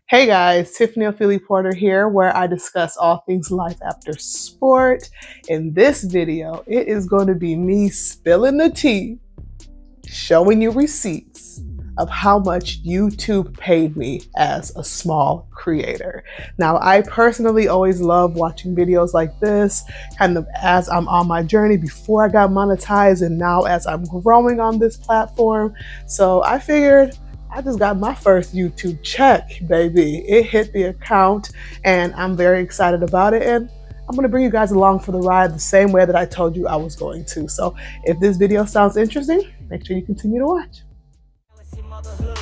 Hey guys, Tiffany Ofili Porter here, where I discuss all things life after sport. In this video, it is going to be me spilling the tea, showing you receipts of how much YouTube paid me as a small creator. Now, I personally always love watching videos like this, kind of as I'm on my journey before I got monetized and now as I'm growing on this platform. So I figured I just got my first YouTube check, baby. It hit the account and I'm very excited about it. And I'm going to bring you guys along for the ride the same way that I told you I was going to. So if this video sounds interesting, make sure you continue to watch.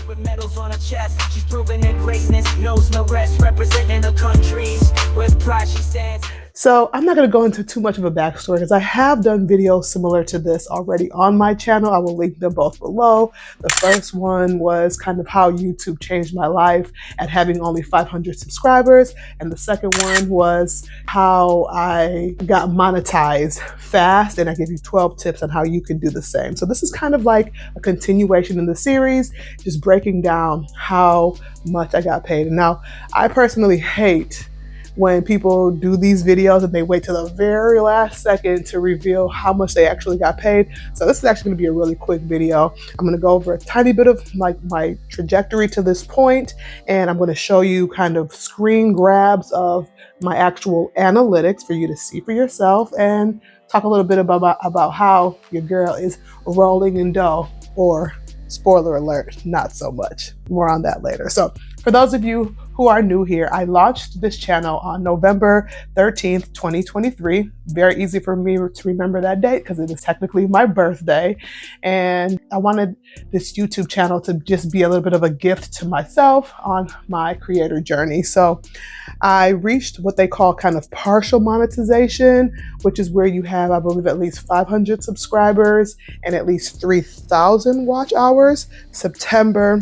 With medals on her chest, she's proven her greatness, knows no rest, representing the countries with pride she stands. So I'm not going to go into too much of a backstory because I have done videos similar to this already on my channel. I will link them both below. The first one was kind of how YouTube changed my life at having only 500 subscribers. And the second one was how I got monetized fast. And I give you 12 tips on how you can do the same. So this is kind of like a continuation in the series, just breaking down how much I got paid. And now I personally hate when people do these videos and they wait till the very last second to reveal how much they actually got paid. So this is actually going to be a really quick video. I'm going to go over a tiny bit of like my trajectory to this point, and I'm going to show you kind of screen grabs of my actual analytics for you to see for yourself and talk a little bit about how your girl is rolling in dough, or spoiler alert, not so much. More on that later. So for those of you who are new here, I launched this channel on November 13th, 2023. Very easy for me to remember that date because it is technically my birthday. And I wanted this YouTube channel to just be a little bit of a gift to myself on my creator journey. So I reached what they call kind of partial monetization, which is where you have, I believe, at least 500 subscribers and at least 3,000 watch hours, September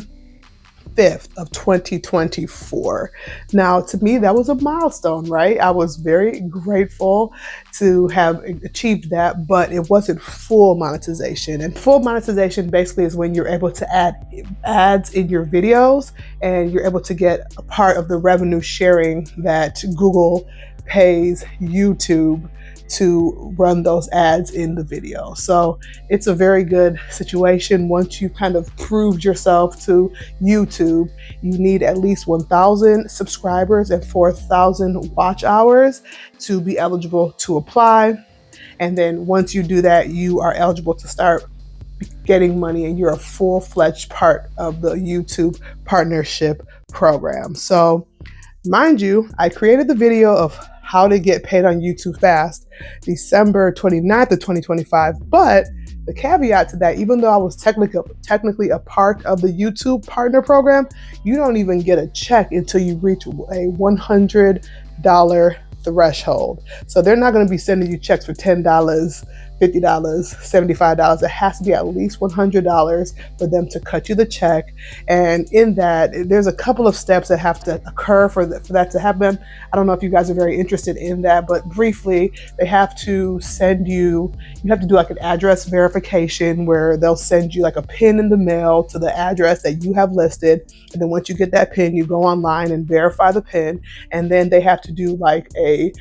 5th of 2024. Now, to me, that was a milestone, right? I was very grateful to have achieved that, but it wasn't full monetization. And full monetization basically is when you're able to add ads in your videos and you're able to get a part of the revenue sharing that Google pays YouTube to run those ads in the video. So it's a very good situation. Once you've kind of proved yourself to YouTube, you need at least 1,000 subscribers and 4,000 watch hours to be eligible to apply. And then once you do that, you are eligible to start getting money and you're a full-fledged part of the YouTube partnership program. So mind you, I created the video of how to get paid on YouTube fast, December 29th of 2025. But the caveat to that, even though I was technically a part of the YouTube partner program, you don't even get a check until you reach a $100 threshold. So they're not going to be sending you checks for $10, $50, $75. It has to be at least $100 for them to cut you the check. And in that, there's a couple of steps that have to occur for that to happen. I don't know if you guys are very interested in that, but briefly, they have to send you have to do like an address verification where they'll send you like a pin in the mail to the address that you have listed. And then once you get that pin, you go online and verify the pin. And then they have to do like a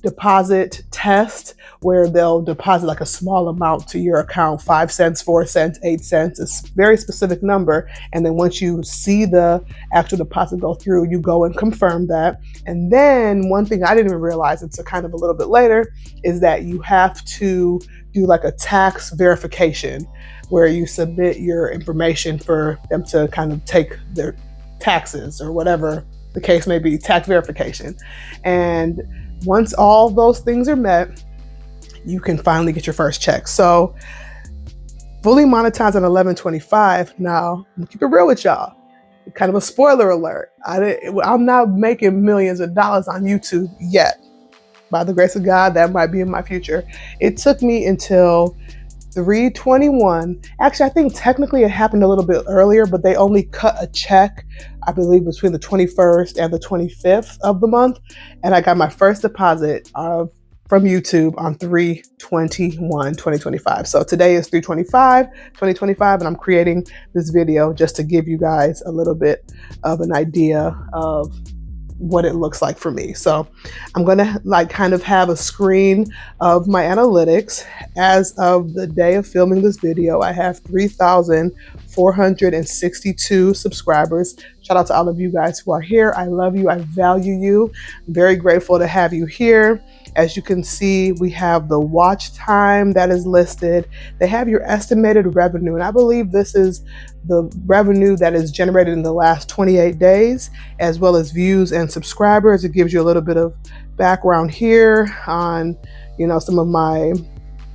deposit test where they'll deposit like a small amount to your account, 5 cents, 4 cents, 8 cents, a very specific number. And then once you see the actual deposit go through, you go and confirm that. And then one thing I didn't even realize until kind of a little bit later is that you have to do like a tax verification where you submit your information for them to kind of take their taxes or whatever the case may be, tax verification. And once all those things are met, you can finally get your first check. So fully monetized on 11/25. Now, I'm gonna keep it real with y'all. Kind of a spoiler alert. I'm not making millions of dollars on YouTube yet. By the grace of God, that might be in my future. It took me until 3/21. Actually, I think technically it happened a little bit earlier, but they only cut a check, I believe, between the 21st and the 25th of the month. And I got my first deposit of from YouTube on 3/21/2025. So today is 3/25/2025, and I'm creating this video just to give you guys a little bit of an idea of what it looks like for me. So I'm gonna kind of have a screen of my analytics. As of the day of filming this video, I have 3,462 subscribers. Shout out to all of you guys who are here. I love you. I value you. I'm very grateful to have you here. As you can see, we have the watch time that is listed. They have your estimated revenue, and I believe this is the revenue that is generated in the last 28 days, as well as views and subscribers. It gives you a little bit of background here on, some of my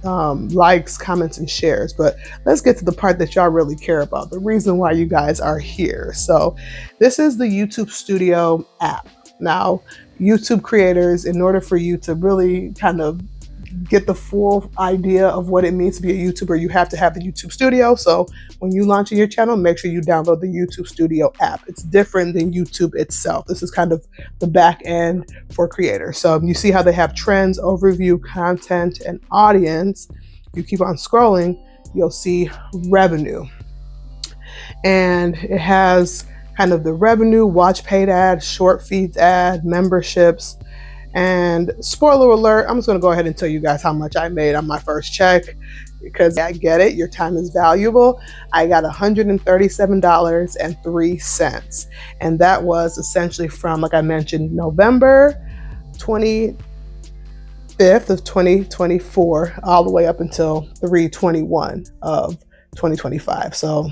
likes, comments, and shares. But let's get to the part that y'all really care about, the reason why you guys are here. So this is the YouTube Studio app. Now, YouTube creators, in order for you to really kind of get the full idea of what it means to be a YouTuber, you have to have the YouTube Studio. So when you launch your channel, make sure you download the YouTube Studio app. It's different than YouTube itself. This is kind of the back end for creators. So you see how they have trends, overview, content, and audience. You keep on scrolling, you'll see revenue. And it has kind of the revenue, watch paid ads, short feeds ad, memberships. And spoiler alert, I'm just going to go ahead and tell you guys how much I made on my first check, because I get it. Your time is valuable. I got $137.03. And that was essentially from, like I mentioned, November 25th of 2024 all the way up until 3/21 of 2025. So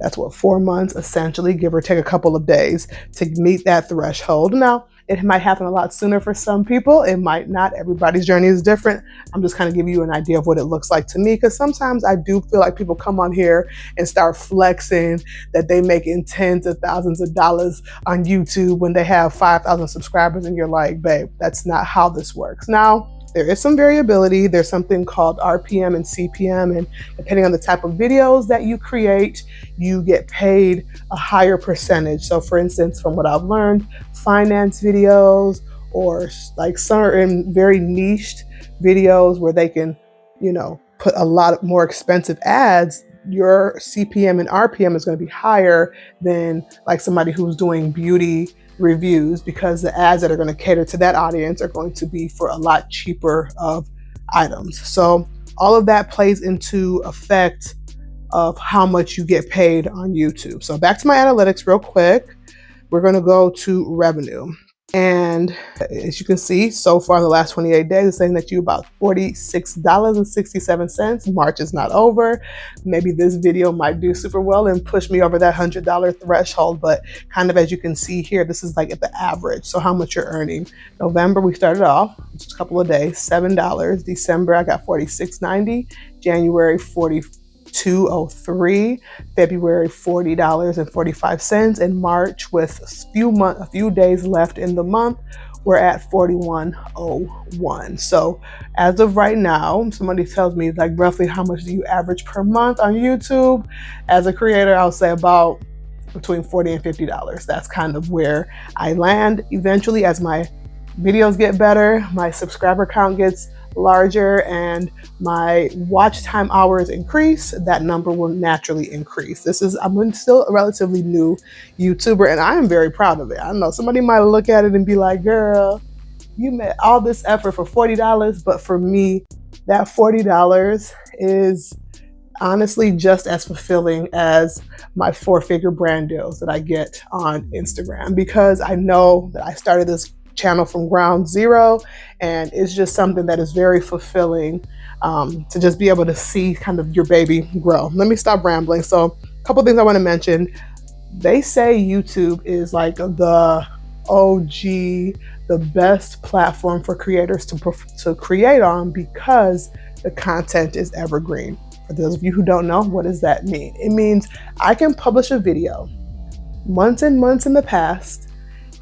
that's what, 4 months, essentially, give or take a couple of days to meet that threshold. Now, it might happen a lot sooner for some people. It might not. Everybody's journey is different. I'm just kind of giving you an idea of what it looks like to me, because sometimes I do feel like people come on here and start flexing that they making tens of thousands of dollars on YouTube when they have 5,000 subscribers, and you're like, babe, that's not how this works. Now, there is some variability. There's something called RPM and CPM, and depending on the type of videos that you create, you get paid a higher percentage. So for instance, from what I've learned, finance videos or like certain very niched videos where they can, put a lot more expensive ads, your CPM and RPM is going to be higher than like somebody who's doing beauty reviews, because the ads that are going to cater to that audience are going to be for a lot cheaper of items. So all of that plays into effect of how much you get paid on YouTube. So back to my analytics real quick. We're going to go to revenue. And as you can see, so far in the last 28 days, it's saying that you about $46.67. March is not over. Maybe this video might do super well and push me over that $100 threshold. But kind of as you can see here, this is like at the average. So how much you're earning. November, we started off just a couple of days, $7. December, I got $46.90. January, $42.03, February $40.45, and March, with a few days left in the month, we're at $41.01. So as of right now, somebody tells me like roughly how much do you average per month on YouTube. As a creator, I'll say about between $40 and $50. That's kind of where I land eventually as my videos get better, my subscriber count gets larger, and my watch time hours increase. That number will naturally increase. I'm still a relatively new YouTuber, and I am very proud of it. I know somebody might look at it and be like, girl, you made all this effort for $40, but for me, that $40 is honestly just as fulfilling as my 4-figure brand deals that I get on Instagram, because I know that I started this channel from ground zero, and it's just something that is very fulfilling to just be able to see kind of your baby grow. Let me stop rambling. So a couple things I want to mention. They say YouTube is like the OG, the best platform for creators to create on, because the content is evergreen. For those of you who don't know, what does that mean? It means I can publish a video months and months in the past,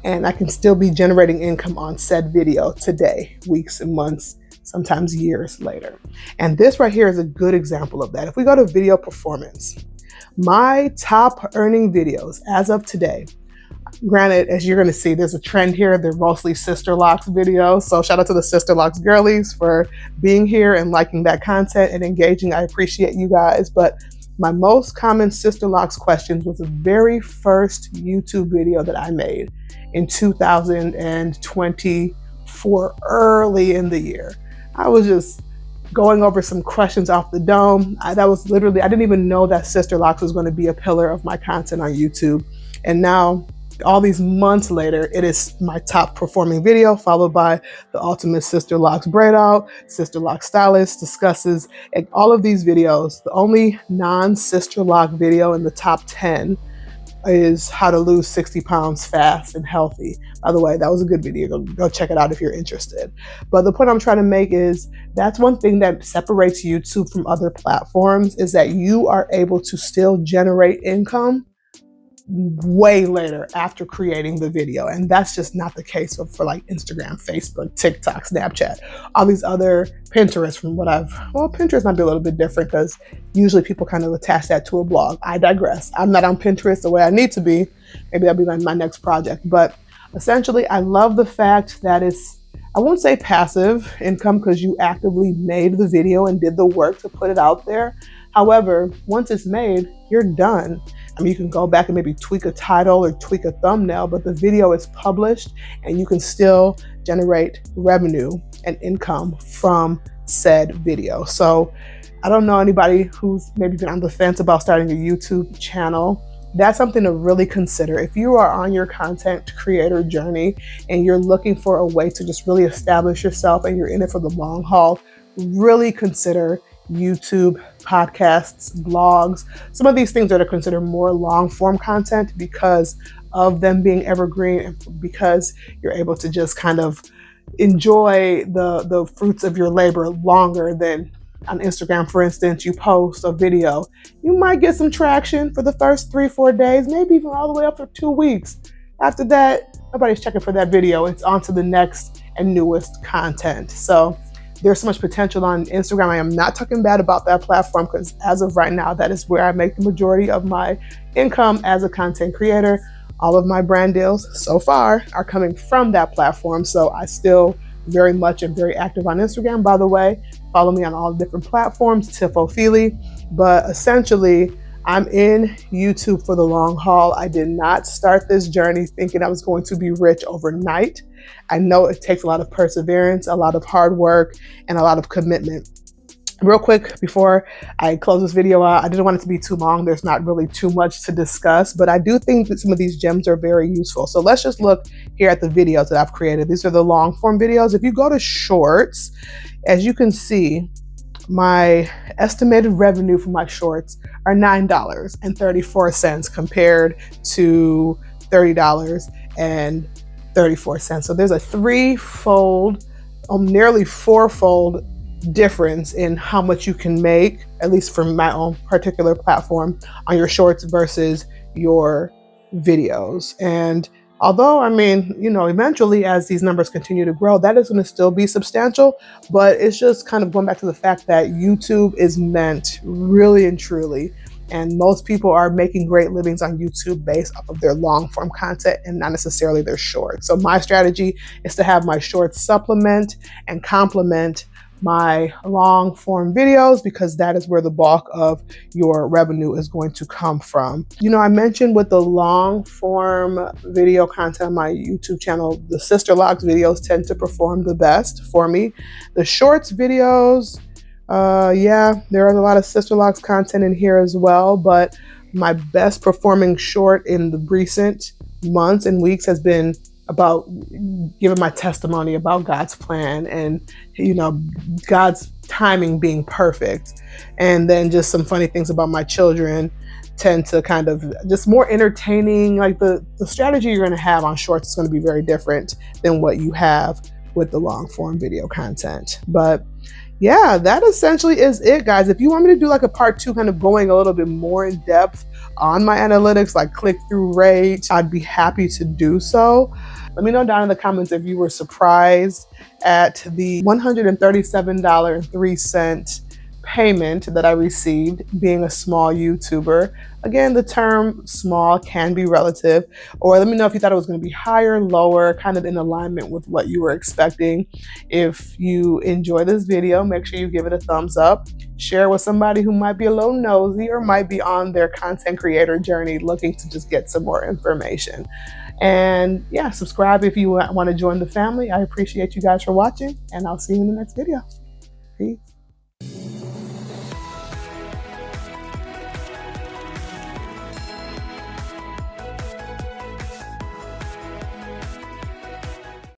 and I can still be generating income on said video today, weeks and months, sometimes years later. And this right here is a good example of that. If we go to video performance, my top earning videos as of today, Granted, as you're going to see, there's a trend here. They're mostly Sister Locks videos. So shout out to the Sister Locks girlies for being here and liking that content and engaging. I appreciate you guys. But my most common Sister Locks questions was the very first YouTube video that I made in 2024, early in the year. I was just going over some questions off the dome. That was literally, I didn't even know that Sister Locks was going to be a pillar of my content on YouTube. And now, all these months later, it is my top performing video, followed by the Ultimate Sister Locks Braid Out, Sister Lock Stylist discusses, and all of these videos. The only non-Sister Lock video in the top 10 is how to lose 60 pounds fast and healthy. By the way, that was a good video. Go check it out if you're interested. But the point I'm trying to make is that's one thing that separates YouTube from other platforms, is that you are able to still generate income way later after creating the video. And that's just not the case for like Instagram, Facebook, TikTok, Snapchat, all these other, Pinterest, from what Pinterest might be a little bit different because usually people kind of attach that to a blog. I digress. I'm not on Pinterest the way I need to be. Maybe that'll be my next project. But essentially, I love the fact that it's, I won't say passive income because you actively made the video and did the work to put it out there. However, once it's made, you're done. I mean, you can go back and maybe tweak a title or tweak a thumbnail, but the video is published and you can still generate revenue and income from said video. So I don't know anybody who's maybe been on the fence about starting a YouTube channel. That's something to really consider. If you are on your content creator journey and you're looking for a way to just really establish yourself and you're in it for the long haul, really consider YouTube, podcasts, blogs. Some of these things are to consider more long form content because of them being evergreen and because you're able to just kind of enjoy the fruits of your labor longer than on Instagram. For instance, you post a video, you might get some traction for the first 3-4 days, maybe even all the way up for 2 weeks. After that, nobody's checking for that video. It's on to the next and newest content. So there's so much potential on Instagram. I am not talking bad about that platform because as of right now, that is where I make the majority of my income as a content creator. All of my brand deals so far are coming from that platform. So I still very much am very active on Instagram. By the way, follow me on all the different platforms, Ofili. But essentially, I'm in YouTube for the long haul. I did not start this journey thinking I was going to be rich overnight. I know it takes a lot of perseverance, a lot of hard work, and a lot of commitment. Real quick, before I close this video out, I didn't want it to be too long. There's not really too much to discuss, but I do think that some of these gems are very useful. So let's just look here at the videos that I've created. These are the long form videos. If you go to shorts, as you can see, my estimated revenue for my shorts are $9.34 compared to $30.34. So there's a threefold, nearly fourfold difference in how much you can make, at least from my own particular platform, on your shorts versus your videos. And although, I mean, eventually as these numbers continue to grow, that is going to still be substantial, but it's just kind of going back to the fact that YouTube is meant really and truly, and most people are making great livings on YouTube based off of their long form content and not necessarily their shorts. So my strategy is to have my shorts supplement and complement my long form videos because that is where the bulk of your revenue is going to come from. I mentioned with the long form video content on my YouTube channel, the Sister Locks videos tend to perform the best for me. The shorts videos, there are a lot of Sister Locks content in here as well, but my best performing short in the recent months and weeks has been about giving my testimony about God's plan and, God's timing being perfect. And then just some funny things about my children tend to kind of just more entertaining. Like the strategy you're going to have on shorts is going to be very different than what you have with the long form video content. But yeah, that essentially is it, guys. If you want me to do like a part 2, kind of going a little bit more in depth on my analytics, like click-through rate, I'd be happy to do so. Let me know down in the comments if you were surprised at the $137.03 payment that I received being a small YouTuber. Again, the term small can be relative, or let me know if you thought it was going to be higher, lower, kind of in alignment with what you were expecting. If you enjoy this video, make sure you give it a thumbs up, share with somebody who might be a little nosy or might be on their content creator journey looking to just get some more information. And yeah, subscribe if you want to join the family. I appreciate you guys for watching, and I'll see you in the next video. Peace.